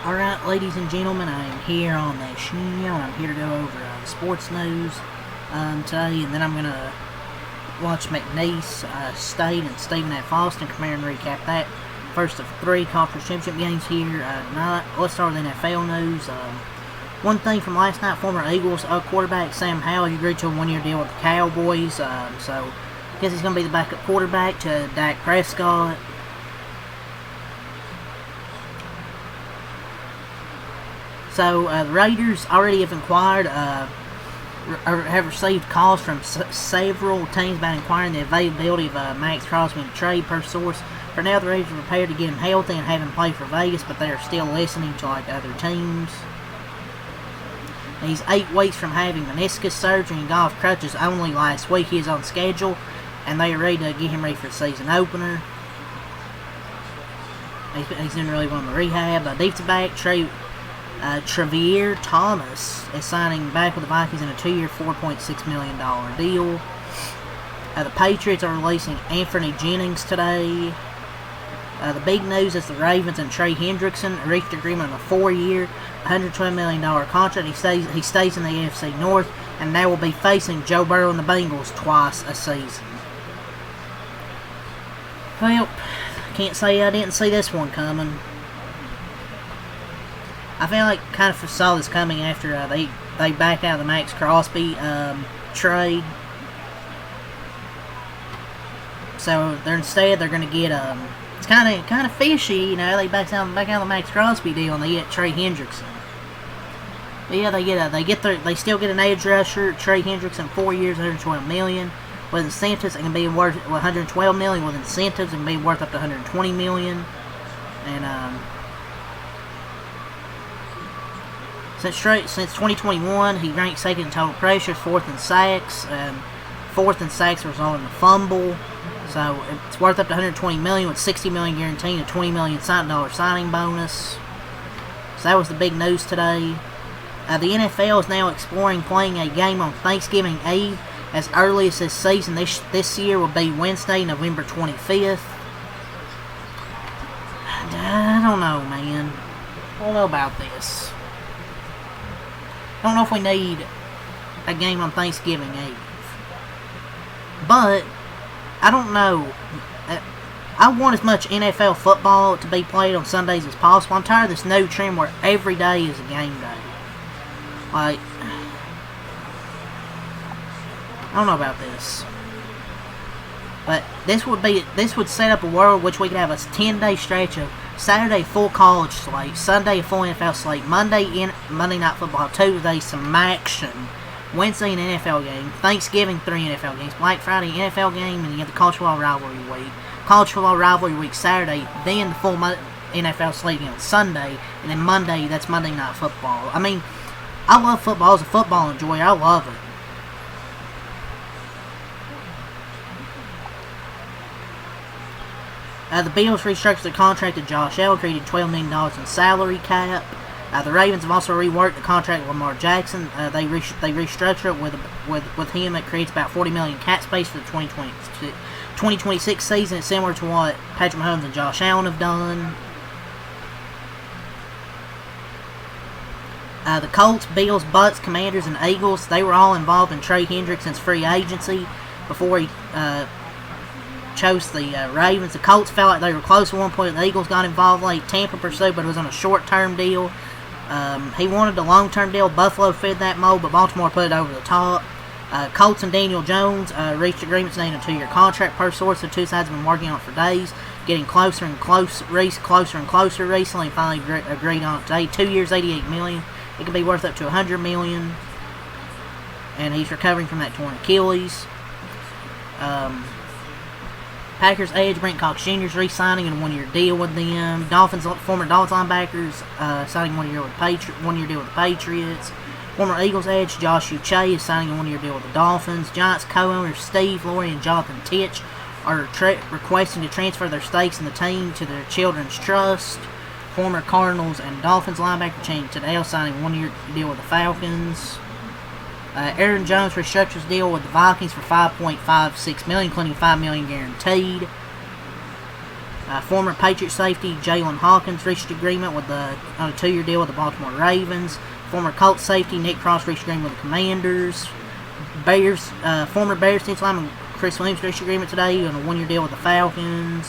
Alright, ladies and gentlemen, I am here on the show. I'm here to go over sports news today, and then I'm going to watch McNeese State and Stephen at Boston, come here and recap that. First of three conference championship games here tonight. Let's start with NFL news. One thing from last night, former Eagles quarterback Sam Howell agreed to a one-year deal with the Cowboys, so I guess he's going to be the backup quarterback to Dak Prescott. So, the Raiders already have inquired, or have received calls from several teams about inquiring the availability of Max Crosby in trade, per source. For now, the Raiders are prepared to get him healthy and have him play for Vegas, but they are still listening to other teams. He's 8 weeks from having meniscus surgery and golf crutches only last week. He is on schedule, and they are ready to get him ready for the season opener. He's doing really well in the rehab. Defensive back Trevier Thomas is signing back with the Vikings in a 2-year, $4.6 million deal. The Patriots are releasing Anthony Jennings today. The big news is the Ravens and Trey Hendrickson reached agreement on a 4-year, $112 million contract. He stays in the AFC North, and now will be facing Joe Burrow and the Bengals twice a season. Well, can't say I didn't see this one coming. I feel like kind of saw this coming after they backed out of the Max Crosby trade. So they're going to get it's kind of fishy, you know. They back out of the Max Crosby deal and they get Trey Hendrickson. But yeah, they still get an edge rusher, Trey Hendrickson, 4 years, $112 million. With incentives, it can be worth $112 million. With incentives, it can be worth up to $120 million. And Since 2021, he ranked second in total pressures, fourth in sacks, resulting in a fumble. So it's worth up to $120 million, with $60 million guaranteed and $20 million signing bonus. So that was the big news today. The NFL is now exploring playing a game on Thanksgiving Eve as early as this season. This year will be Wednesday, November 25th. I don't know, man. I don't know about this. I don't know if we need a game on Thanksgiving Eve. But, I don't know. I want as much NFL football to be played on Sundays as possible. I'm tired of this new trend where every day is a game day. Like, I don't know about this. But this would set up a world in which we could have a 10-day stretch of Saturday full college slate, Sunday a full NFL slate, Monday Night Football, Tuesday some action, Wednesday an NFL game, Thanksgiving 3 NFL games, Black Friday NFL game, and you have the College Football Rivalry Week. College Football Rivalry Week Saturday, then the full NFL slate on Sunday, and then Monday, that's Monday Night Football. I mean, I love football. As a football enjoyer, I love it. The Bills restructured the contract of Josh Allen, created $12 million in salary cap. The Ravens have also reworked the contract with Lamar Jackson. They restructure it with him. It creates about $40 million cap space for the 2026 season. It's similar to what Patrick Mahomes and Josh Allen have done. The Colts, Bills, Bucks, Commanders, and Eagles, they were all involved in Trey Hendrickson's free agency before he chose the Ravens. The Colts felt like they were close at one point. The Eagles got involved late. Tampa pursued, but it was on a short-term deal. He wanted a long-term deal. Buffalo fit that mold, but Baltimore put it over the top. Colts and Daniel Jones reached agreements named a 2-year contract, per source. The two sides have been working on it for days, getting closer and closer recently, and finally agreed on it today. 2 years, $88 million. It could be worth up to $100 million. And he's recovering from that torn Achilles. Packers edge Brent Cox Jr. is re-signing a 1-year deal with them. Former Dolphins linebackers signing a 1-year deal with the Patriots. Former Eagles edge Josh Uche is signing a 1-year deal with the Dolphins. Giants co-owners Steve Laurie and Jonathan Titch are requesting to transfer their stakes in the team to their children's trust. Former Cardinals and Dolphins linebacker Channing Tindall signing a 1-year deal with the Falcons. Aaron Jones restructures deal with the Vikings for $5.56 million, including $5 million guaranteed. Former Patriot safety Jalen Hawkins reached agreement on a 2-year deal with the Baltimore Ravens. Former Colts safety Nick Cross reached agreement with the Commanders. Former Bears defensive lineman Chris Williams reached agreement today on a 1-year deal with the Falcons.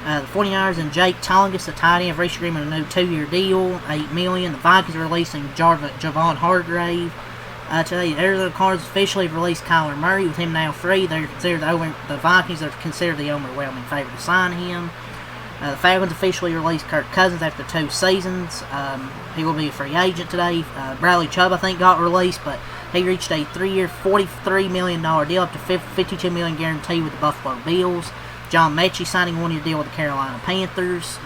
The 49ers and Jake Tongas, the tight end, have reached agreement on a new 2-year deal, $8 million. The Vikings are releasing Javon Hargrave. Today, the Arizona Cardinals officially have released Kyler Murray, with him now free. The Vikings are considered the overwhelming favorite to sign him. The Falcons officially released Kirk Cousins after 2 seasons. He will be a free agent today. Bradley Chubb, I think, got released, but he reached a 3-year, $43 million deal, up to $52 million guarantee with the Buffalo Bills. John Mechie signing a 1-year deal with the Carolina Panthers.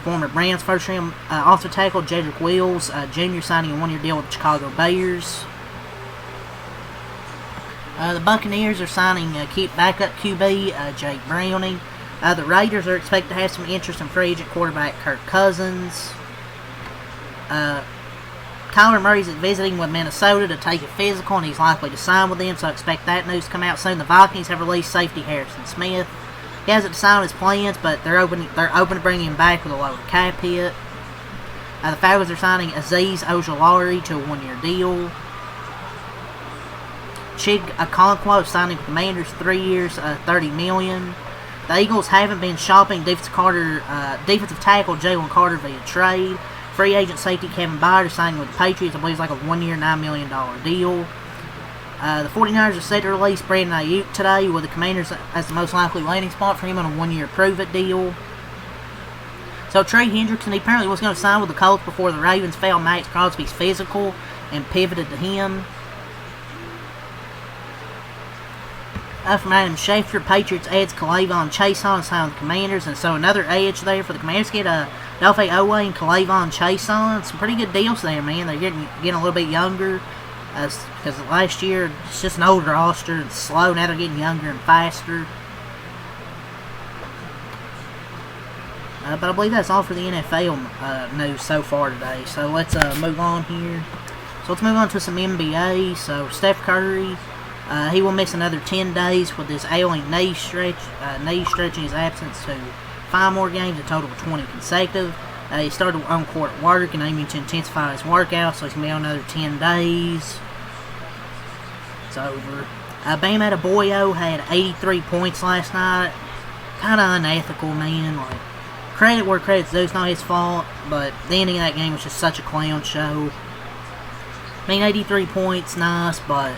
Former Browns first-round offensive tackle Jedrick Wills Jr. signing a 1-year deal with the Chicago Bears. The Buccaneers are signing backup QB Jake Browning. The Raiders are expected to have some interest in free agent quarterback Kirk Cousins. Kyler Murray's visiting with Minnesota to take a physical, and he's likely to sign with them, so I expect that news to come out soon. The Vikings have released safety Harrison Smith. He hasn't decided his plans, but they're open to bringing him back with a lower cap hit. The Falcons are signing Azeez Ojulari to a 1-year deal. Chig Okonkwo signing with the Commanders 3 years, $30 million. The Eagles haven't been shopping defensive tackle Jalen Carter via trade. Free agent safety Kevin Byard is signing with the Patriots. I believe it's like a 1-year, $9 million deal. The 49ers are set to release Brandon Ayuk today, with the Commanders as the most likely landing spot for him on a 1-year prove-it deal. So Trey Hendrickson, he apparently was going to sign with the Colts before the Ravens failed Max Crosby's physical and pivoted to him. From Adam Schefter, Patriots adds Kalavon Chason signed with the Commanders, and so another edge there for the Commanders. Get Delphi Owe and Kalavon Chason. Some pretty good deals there, man. They're getting a little bit younger, because last year it's just an older roster and slow. Now they're getting younger and faster. But I believe that's all for the NFL news so far today. So let's move on here. So let's move on to some NBA. So Steph Curry. He will miss another 10 days with his ailing knee stretching his absence to 5 more games, a total of 20 consecutive. He started on-court work and aiming to intensify his workout, so he's going to be on another 10 days. It's over. Bam Adebayo had 83 points last night. Kind of unethical, man. Like, credit where credit's due. It's not his fault, but the ending of that game was just such a clown show. I mean, 83 points, nice, but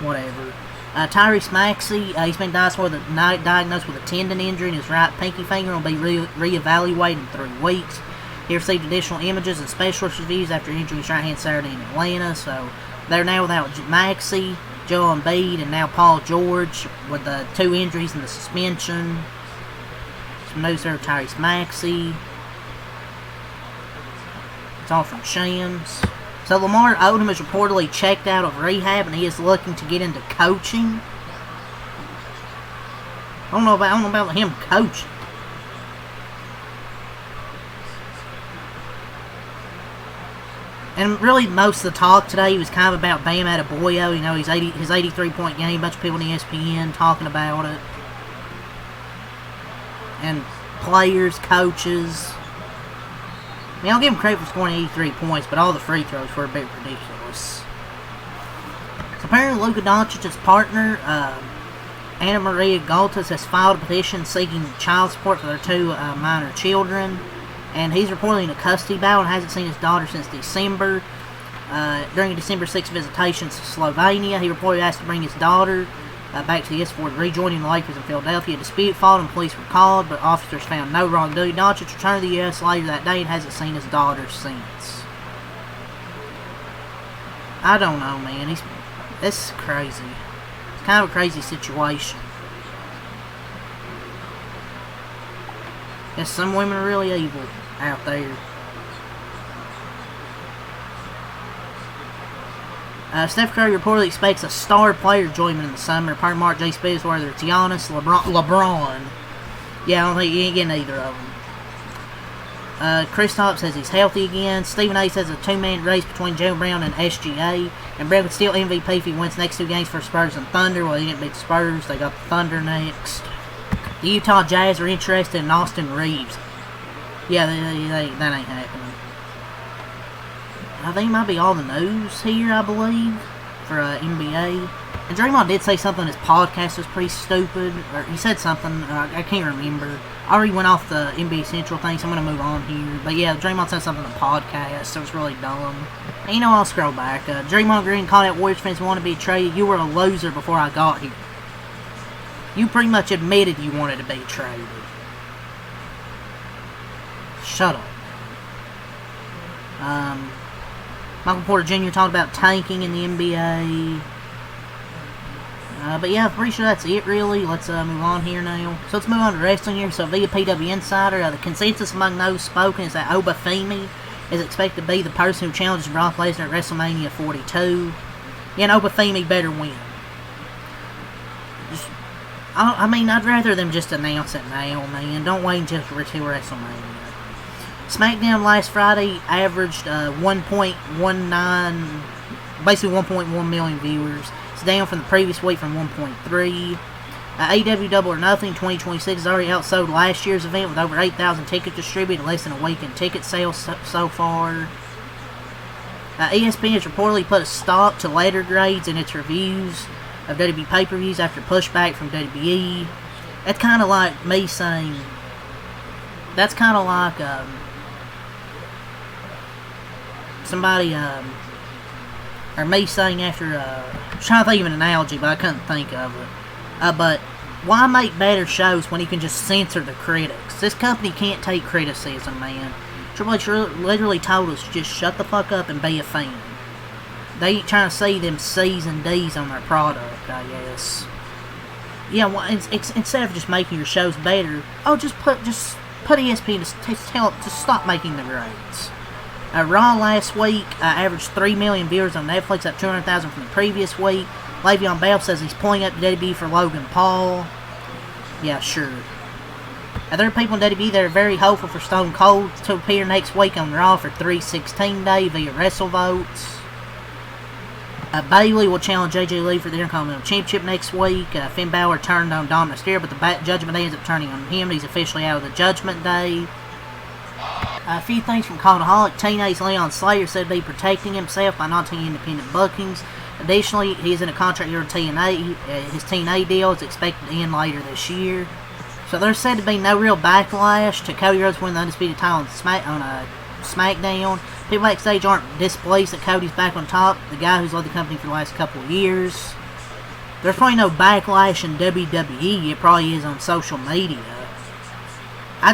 whatever. Tyrese Maxey, he's been diagnosed with a tendon injury in his right pinky finger and will be re-evaluated in 3 weeks. He received additional images and specialist reviews after injuring his right hand Saturday in Atlanta, so they're now without Maxey, Joel Embiid, and now Paul George with the 2 injuries and the suspension. Some news there of Tyrese Maxey. It's all from Shams. So Lamar Odom is reportedly checked out of rehab and he is looking to get into coaching. I don't know about him coaching. And really, most of the talk today was kind of about Bam Adebayo. You know, his 83-point game. A bunch of people on ESPN talking about it. And players, coaches. I mean, I'll give him credit for scoring 83 points, but all the free throws were a bit ridiculous. So apparently, Luka Doncic's partner, Anna Maria Galtas, has filed a petition seeking child support for their 2 minor children. And he's reportedly in a custody battle and hasn't seen his daughter since December. During a December 6th visitation to Slovenia, he reportedly asked to bring his daughter back to the U.S. for rejoining the Lakers in Philadelphia. A dispute followed and police were called, but officers found no wrongdoing. Doncic returned to the U.S. later that day and hasn't seen his daughter since. I don't know, man. This is crazy. It's kind of a crazy situation. Yes, some women are really evil out there. Steph Curry reportedly expects a star player to join him in the summer. Part of Mark J. Spears, whether it's Giannis, LeBron. Yeah, I don't think you ain't getting either of them. Kristaps says he's healthy again. Stephen A. says a 2-man race between Jaylen Brown and SGA. And Brown could steal MVP if he wins next 2 games for Spurs and Thunder. Well, he didn't beat the Spurs. They got the Thunder next. The Utah Jazz are interested in Austin Reeves. Yeah, that ain't happening. I think it might be all the news here, I believe, for NBA. And Draymond did say something in his podcast was pretty stupid. Or he said something, I can't remember. I already went off the NBA Central thing, so I'm going to move on here. But yeah, Draymond said something in the podcast, so it's really dumb. And you know, I'll scroll back. Draymond Green called out Warriors fans wanted to be traded. You were a loser before I got here. You pretty much admitted you wanted to be traded. Shut up. Michael Porter Jr. talked about tanking in the NBA. But yeah, I'm pretty sure that's it, really. Let's move on here now. So let's move on to wrestling here. So via PW Insider, the consensus among those spoken is that Obafemi is expected to be the person who challenges Brock Lesnar at WrestleMania 42. Yeah, and Obafemi better win. I mean, I'd rather them just announce it now, man. Don't wait until WrestleMania. SmackDown last Friday averaged 1.19, basically 1.1 million viewers. It's down from the previous week from 1.3. AEW Double or Nothing 2026 has already outsold last year's event with over 8,000 tickets distributed in less than a week in ticket sales so far. ESPN has reportedly put a stop to letter grades in its reviews of WWE pay-per-views after pushback from WWE. That's kind of like me saying, that's kind of like somebody, or me saying after, I'm trying to think of an analogy, but I couldn't think of it. But why make better shows when you can just censor the critics? This company can't take criticism, man. Triple H literally told us, just shut the fuck up and be a fan. They ain't trying to see them C's and D's on their product, I guess. Yeah, well, instead of just making your shows better, just put ESPN to stop making the grades. Raw last week averaged 3 million viewers on Netflix, up 200,000 from the previous week. Le'Veon Bell says he's pulling up to WWE for Logan Paul. Yeah, sure. There are people in WWE that are very hopeful for Stone Cold to appear next week on Raw for 316 Day via WrestleVotes. Bayley will challenge AJ Lee for the Intercontinental Championship next week. Finn Balor turned on Dom Mysterio, but the Judgment Day ends up turning on him. He's officially out of the Judgment Day. A few things from Cultaholic. Teenage Leon Slater said to be protecting himself by not taking independent bookings. Additionally, he's in a contract year with TNA. His TNA deal is expected to end later this year. So there's said to be no real backlash to Cody Rhodes winning the Undisputed title on SmackDown. People backstage aren't displeased that Cody's back on top, the guy who's led the company for the last couple of years. There's probably no backlash in WWE, it probably is on social media. I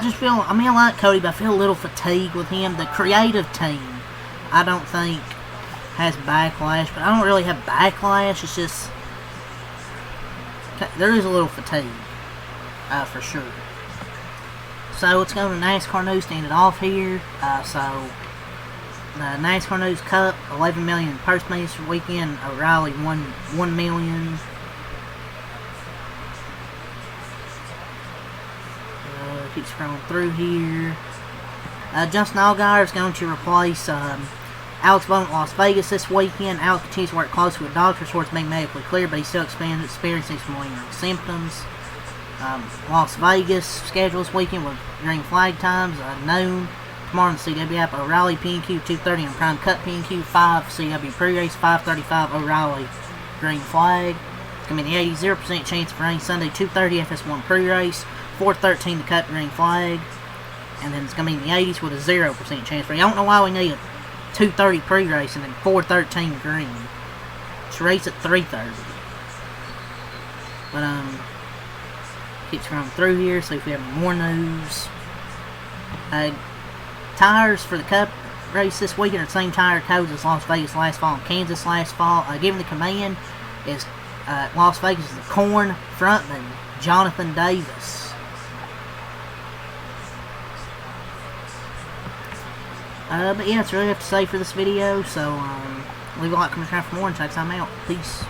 like Cody, but I feel a little fatigued with him. The creative team, I don't think, has backlash, but I don't really have backlash, it's just, there is a little fatigue, for sure. So let's go to NASCAR news to end it off here. The NASCAR News Cup, 11 million in purse money this weekend. O'Reilly won 1 million. Keep scrolling through here. Justin Allgaier is going to replace Alex Bowman at Las Vegas this weekend. Alex continues to work closely with doctors towards being medically clear, but he's still experiencing some lingering symptoms. Las Vegas schedule this weekend with green flag times, noon. Tomorrow on the CW app, O'Reilly PNQ 2:30 on Prime Cut PNQ 5 CW pre-race 5:35 O'Reilly green flag. It's going to be the 80% chance of rain Sunday 2:30 FS1 pre-race 4:13 the Cut green flag, and then it's going to be in the 80s with a 0% chance for. I don't know why we need a 2:30 pre-race and then 4:13 green. It's race at 3:30. But keep scrolling through here, see if we have any more news. Tires for the Cup race this weekend are the same tire codes as Las Vegas last fall and Kansas last fall. Given the command is Las Vegas is the Korn frontman Jonathan Davis. But yeah, that's really have to say for this video. So leave a like, comment, subscribe for more, and check time out. Peace.